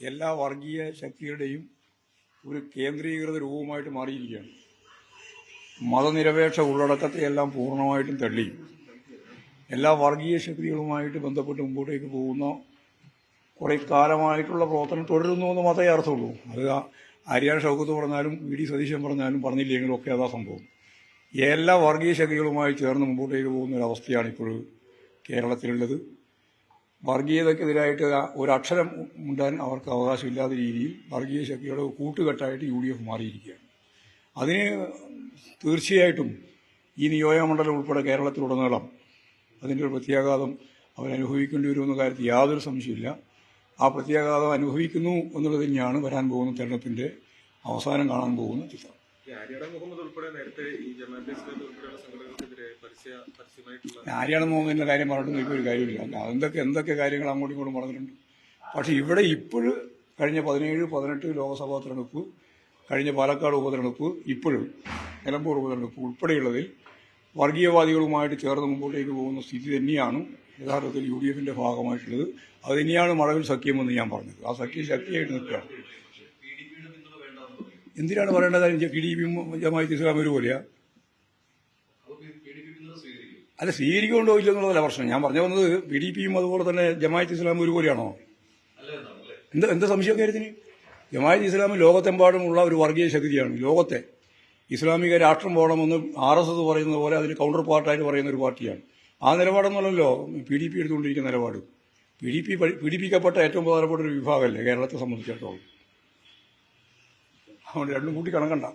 എല്ലാ വർഗീയ ശക്തികളുടെയും ഒരു കേന്ദ്രീകൃത രൂപമായിട്ട് മാറിയിരിക്കുകയാണ്. മതനിരപേക്ഷ ഉള്ളടക്കത്തെയെല്ലാം പൂർണ്ണമായിട്ടും തള്ളി എല്ലാ വർഗീയ ശക്തികളുമായിട്ട് ബന്ധപ്പെട്ട് മുമ്പോട്ടേക്ക് പോകുന്ന കുറേ കാലമായിട്ടുള്ള പ്രവർത്തനം തുടരുന്നു എന്ന് മാത്രമേ അർത്ഥമുള്ളൂ. അത് ആര്യാൻ ഷൗക്കത്ത് പറഞ്ഞാലും വി ഡി സതീശൻ പറഞ്ഞാലും പറഞ്ഞില്ലെങ്കിലും ഒക്കെ അതാ സംഭവം. എല്ലാ വർഗീയ ശക്തികളുമായി ചേർന്ന് മുമ്പോട്ടേക്ക് പോകുന്ന ഒരവസ്ഥയാണ് ഇപ്പോൾ കേരളത്തിലുള്ളത്. വർഗീയതയ്ക്കെതിരായിട്ട് ഒരക്ഷരം ഉണ്ടാൻ അവർക്ക് അവകാശമില്ലാത്ത രീതിയിൽ വർഗീയ ശക്തിയുടെ കൂട്ടുകെട്ടായിട്ട് UDF മാറിയിരിക്കുകയാണ്. അതിന് തീർച്ചയായിട്ടും ഈ നിയോജകമണ്ഡലം ഉൾപ്പെടെ കേരളത്തിലുടനീളം അതിൻ്റെ ഒരു പ്രത്യാഘാതം അവരനുഭവിക്കേണ്ടി വരുമെന്ന കാര്യത്തിൽ യാതൊരു സംശയമില്ല. ആ പ്രത്യാഘാതം അനുഭവിക്കുന്നു എന്നുള്ളത് തന്നെയാണ് വരാൻ പോകുന്ന തെരഞ്ഞെടുപ്പിൻ്റെ അവസാനം കാണാൻ പോകുന്ന ചിത്രം. ആര്യാടൻ മുഹമ്മദിന്റെ കാര്യം പറഞ്ഞിട്ട് ഇപ്പോൾ ഒരു കാര്യമില്ല. എന്തൊക്കെ കാര്യങ്ങൾ അങ്ങോട്ടും ഇങ്ങോട്ടും പറഞ്ഞിട്ടുണ്ട്. പക്ഷെ ഇവിടെ ഇപ്പോഴും കഴിഞ്ഞ 17, 18 ലോക്സഭാ തെരഞ്ഞെടുപ്പ്, കഴിഞ്ഞ പാലക്കാട് ഉപതെരഞ്ഞെടുപ്പ്, ഇപ്പോഴും നിലമ്പൂർ ഉപതെരഞ്ഞെടുപ്പ് ഉൾപ്പെടെയുള്ളതിൽ വർഗീയവാദികളുമായിട്ട് ചേർന്ന് മുമ്പോട്ടേക്ക് പോകുന്ന സ്ഥിതി തന്നെയാണ് യഥാർത്ഥത്തിൽ UDFന്റെ ഭാഗമായിട്ടുള്ളത്. അത് തന്നെയാണ് മഴവിൽ സഖ്യമെന്ന് ഞാൻ പറഞ്ഞത്. ആ സഖ്യം ശക്തിയായിട്ട് നിൽക്കുകയാണ്. എന്തിനാണ് പറയേണ്ടത്? PDPയും ജമാഅത്ത് ഇസ്ലാം ഒരുപോലെയാ? അല്ല, സ്വീകരിക്കൊണ്ടോ ഇല്ലെന്നുള്ളതല്ല പ്രശ്നം. ഞാൻ പറഞ്ഞു വന്നത് PDPയും അതുപോലെ തന്നെ ജമാഅത്ത് ഇസ്ലാം ഒരുപോലെയാണോ? എന്താ സംശയം കാര്യത്തിന്? ജമാഅത്ത് ഇസ്ലാം ലോകത്തെമ്പാടുമുള്ള ഒരു വർഗീയ ശക്തിയാണ്. ലോകത്തെ ഇസ്ലാമിക രാഷ്ട്രം പോകണമെന്ന് RSS പറയുന്നത് പോലെ അതിന് കൗണ്ടർ പാർട്ടായിട്ട് പറയുന്ന ഒരു പാർട്ടിയാണ്. ആ നിലപാടൊന്നുമല്ലോ PDP എടുത്തുകൊണ്ടിരിക്കുന്ന നിലപാട്. പീഡിപ്പിക്കപ്പെട്ട ഏറ്റവും പ്രധാനപ്പെട്ട ഒരു വിഭാഗമല്ലേ കേരളത്തെ സംബന്ധിച്ചിടത്തോളം. അതുകൊണ്ട് രണ്ടും കൂട്ടി കണക്കണ്ട.